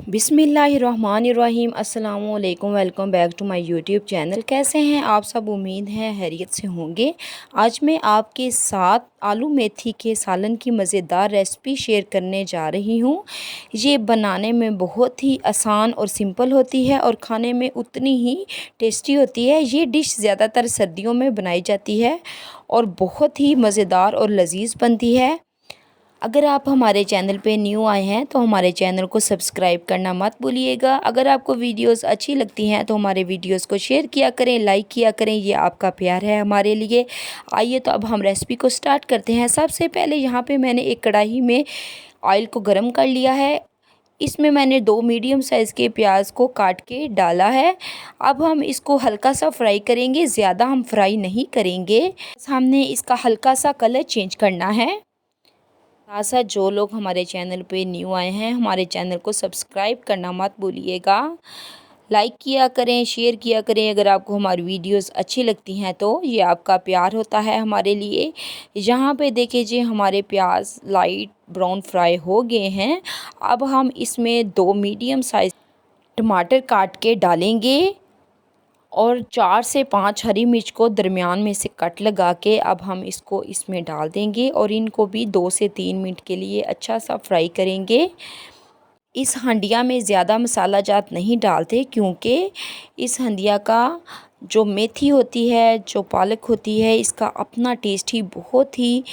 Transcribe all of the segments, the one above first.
बिस्मिल्लाहिर्रहमानिर्रहीम। अस्सलाम वालेकुम। Welcome back to my YouTube channel. कैसे हैं आप सब? उम्मीद है खैरियत से होंगे। आज मैं आपके साथ आलू मेथी के सालन की मज़ेदार रेसिपी शेयर करने जा रही हूँ। ये बनाने में बहुत ही आसान और सिंपल होती है और खाने में उतनी ही टेस्टी होती है। ये डिश ज़्यादातर सर्दियों में बनाई जाती है और बहुत ही मज़ेदार और लजीज बनती है। अगर आप हमारे चैनल पे न्यू आए हैं तो हमारे चैनल को सब्सक्राइब करना मत भूलिएगा। अगर आपको वीडियोस अच्छी लगती हैं तो हमारे वीडियोस को शेयर किया करें, लाइक किया करें। ये आपका प्यार है हमारे लिए। आइए तो अब हम रेसिपी को स्टार्ट करते हैं। सबसे पहले यहाँ पे मैंने एक कढ़ाई में ऑयल को गर्म कर लिया है। इसमें मैंने 2 मीडियम साइज़ के प्याज को काट के डाला है। अब हम इसको हल्का सा फ्राई करेंगे, ज़्यादा हम फ्राई नहीं करेंगे। हमने इसका हल्का सा कलर चेंज करना है। साथ साथ जो लोग हमारे चैनल पे न्यू आए हैं, हमारे चैनल को सब्सक्राइब करना मत भूलिएगा। लाइक किया करें, शेयर किया करें। अगर आपको हमारी वीडियोस अच्छी लगती हैं तो ये आपका प्यार होता है हमारे लिए। यहाँ पे देखिए हमारे प्याज लाइट ब्राउन फ्राई हो गए हैं। अब हम इसमें 2 मीडियम साइज़ टमाटर काट के डालेंगे और 4 से 5 हरी मिर्च को दरमियान में से कट लगा के अब हम इसको इसमें डाल देंगे और इनको भी 2 से 3 मिनट के लिए अच्छा सा फ्राई करेंगे। इस हंडिया में ज़्यादा मसाला जात नहीं डालते क्योंकि इस हंडिया का जो मेथी होती है, जो पालक होती है, इसका अपना टेस्ट ही बहुत ही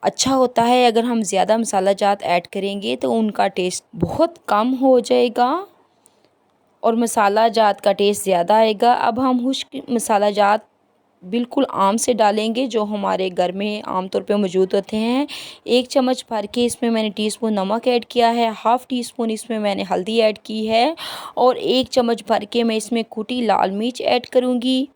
अच्छा होता है। अगर हम ज़्यादा मसाला जात ऐड करेंगे तो उनका टेस्ट बहुत कम हो जाएगा और मसाला जात का टेस्ट ज़्यादा आएगा। अब हम खुश्क मसाला जात बिल्कुल आम से डालेंगे जो हमारे घर में आम तौर पे मौजूद होते हैं। 1 चम्मच भर के इसमें मैंने टीस्पून नमक ऐड किया है, हाफ़ टी स्पून इसमें मैंने हल्दी ऐड की है और 1 चम्मच भर के मैं इसमें कुटी लाल मिर्च ऐड करूँगी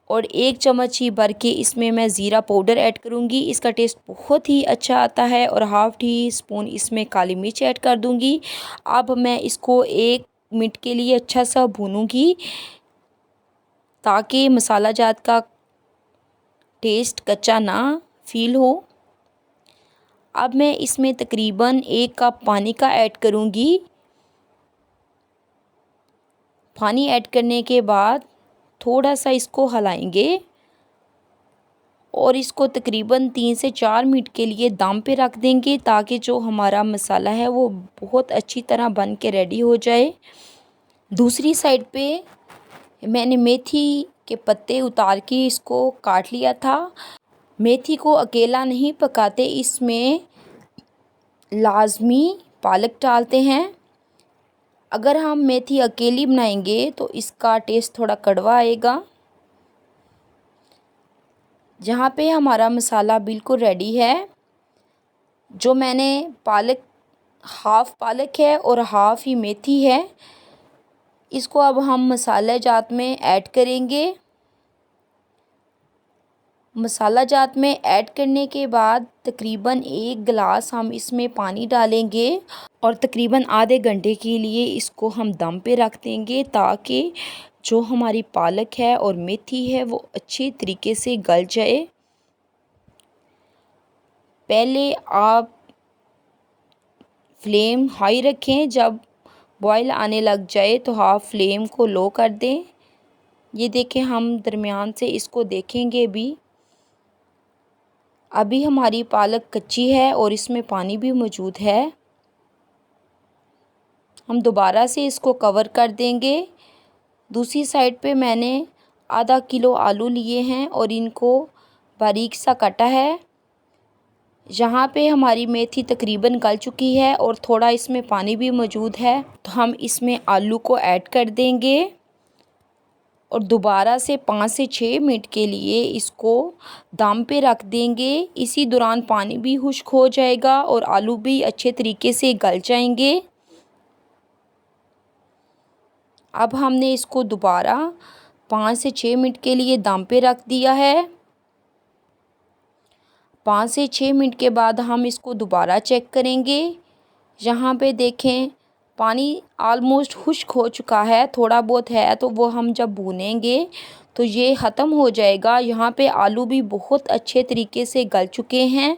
और 1 चम्मच ही भर के इसमें मैं ज़ीरा पाउडर ऐड करूँगी। इसका टेस्ट बहुत ही अच्छा आता है और हाफ़ टी स्पून इसमें काली मिर्च ऐड कर दूँगी। अब मैं इसको 1 मिनट के लिए अच्छा सा भूनूँगी ताकि मसाला जात का टेस्ट कच्चा ना फील हो। अब मैं इसमें तकरीबन 1 कप पानी का ऐड करूँगी। पानी ऐड करने के बाद थोड़ा सा इसको हिलाएंगे और इसको तकरीबन 3 से 4 मिनट के लिए दम पे रख देंगे ताकि जो हमारा मसाला है वो बहुत अच्छी तरह बन के रेडी हो जाए। दूसरी साइड पे मैंने मेथी के पत्ते उतार के इसको काट लिया था। मेथी को अकेला नहीं पकाते, इसमें लाजमी पालक डालते हैं। अगर हम मेथी अकेली बनाएंगे तो इसका टेस्ट थोड़ा कड़वा आएगा। जहाँ पे हमारा मसाला बिल्कुल रेडी है, जो मैंने पालक हाफ़ पालक है और हाफ़ ही मेथी है, इसको अब हम मसाला जात में ऐड करेंगे। मसाला जात में ऐड करने के बाद तकरीबन 1 गिलास हम इसमें पानी डालेंगे और तकरीबन आधे घंटे के लिए इसको हम दम पे रख देंगे ताकि जो हमारी पालक है और मेथी है वो अच्छी तरीके से गल जाए। पहले आप फ्लेम हाई रखें, जब बॉयल आने लग जाए तो हाफ फ्लेम को लो कर दें। ये देखें, हम दरमियान से इसको देखेंगे भी। अभी हमारी पालक कच्ची है और इसमें पानी भी मौजूद है। हम दोबारा से इसको कवर कर देंगे। दूसरी साइड पे मैंने आधा किलो आलू लिए हैं और इनको बारीक सा काटा है। यहाँ पे हमारी मेथी तकरीबन गल चुकी है और थोड़ा इसमें पानी भी मौजूद है, तो हम इसमें आलू को ऐड कर देंगे और दोबारा से 5 से 6 मिनट के लिए इसको दम पे रख देंगे। इसी दौरान पानी भी खुश्क हो जाएगा और आलू भी अच्छे तरीके से गल जाएंगे। अब हमने इसको दोबारा 5 से 6 मिनट के लिए दम पे रख दिया है। 5 से 6 मिनट के बाद हम इसको दोबारा चेक करेंगे। यहाँ पे देखें, पानी आलमोस्ट खुश्क हो चुका है, थोड़ा बहुत है तो वो हम जब भूनेंगे तो ये ख़त्म हो जाएगा। यहाँ पे आलू भी बहुत अच्छे तरीके से गल चुके हैं।